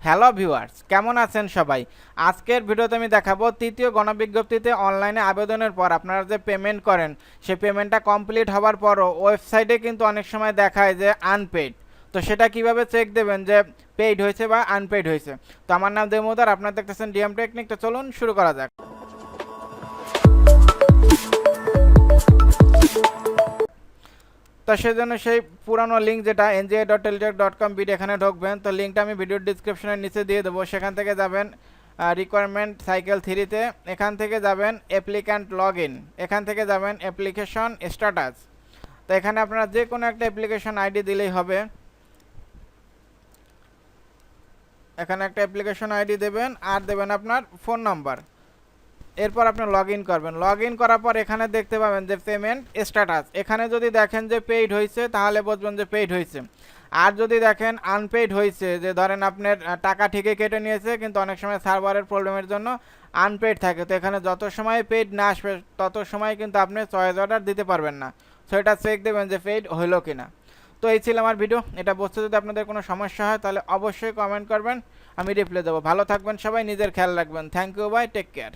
Hello viewers, কেমন আছেন সবাই? আজকের ভিডিওতে আমি দেখাবো তৃতীয় গণবিজ্ঞপ্তিতে অনলাইনে আবেদনের পর আপনারা যে পেমেন্ট করেন সেই পেমেন্টটা কমপ্লিট হওয়ার পরও ওয়েবসাইটে কিন্তু অনেক সময় দেখায় যে আনপেইড। তো সেটা কিভাবে চেক দেবেন যে পেইড হয়েছে বা আনপেইড হয়েছে? তো আমার নাম দেমোদার, আপনারা দেখতেছেন Dmtechnic। তো চলুন শুরু করা যাক। তো সেজন্য সেই পুরানো লিঙ্ক যেটা nja.telecheck.com এখানে ঢুকবেন। তো লিঙ্কটা আমি ভিডিওর ডিসক্রিপশনের নিচে দিয়ে দেবো। সেখান থেকে যাবেন রিকোয়ারমেন্ট সাইকেল 3-তে, এখান থেকে যাবেন অ্যাপ্লিক্যান্ট লগ ইন, এখান থেকে যাবেন অ্যাপ্লিকেশন স্ট্যাটাস। তো এখানে আপনারা যে কোনো একটা অ্যাপ্লিকেশন আইডি দিলেই হবে। এখানে একটা অ্যাপ্লিকেশন আইডি দেবেন আর দেবেন আপনার ফোন নাম্বার। এরপর আপনি লগ ইন করবেন। লগ ইন করার পর এখানে দেখতে পাবেন যে পেমেন্ট স্ট্যাটাস। এখানে যদি দেখেন যে পেইড হয়েছে তাহলে বুঝবেন যে পেইড হয়েছে। আর যদি দেখেন আনপেইড হয়েছে, যে ধরেন আপনার টাকা ঠিকই কেটে নিয়েছে কিন্তু অনেক সময় সার্ভারের প্রবলেমের জন্য আনপেইড থাকে, তো এখানে যত সময় পেইড না আসবে তত সময় কিন্তু আপনি চয়েস অর্ডার দিতে পারবেন না। সো এটা চেক দেবেন যে পেইড হইলো কিনা। তো এই ছিল আমার ভিডিও। এটা বুঝতে যদি আপনাদের কোনো সমস্যা হয় তাহলে অবশ্যই কমেন্ট করবেন, আমি রিপ্লাই দেবো। ভালো থাকবেন সবাই, নিজের খেয়াল রাখবেন। Thank you, bye, take care.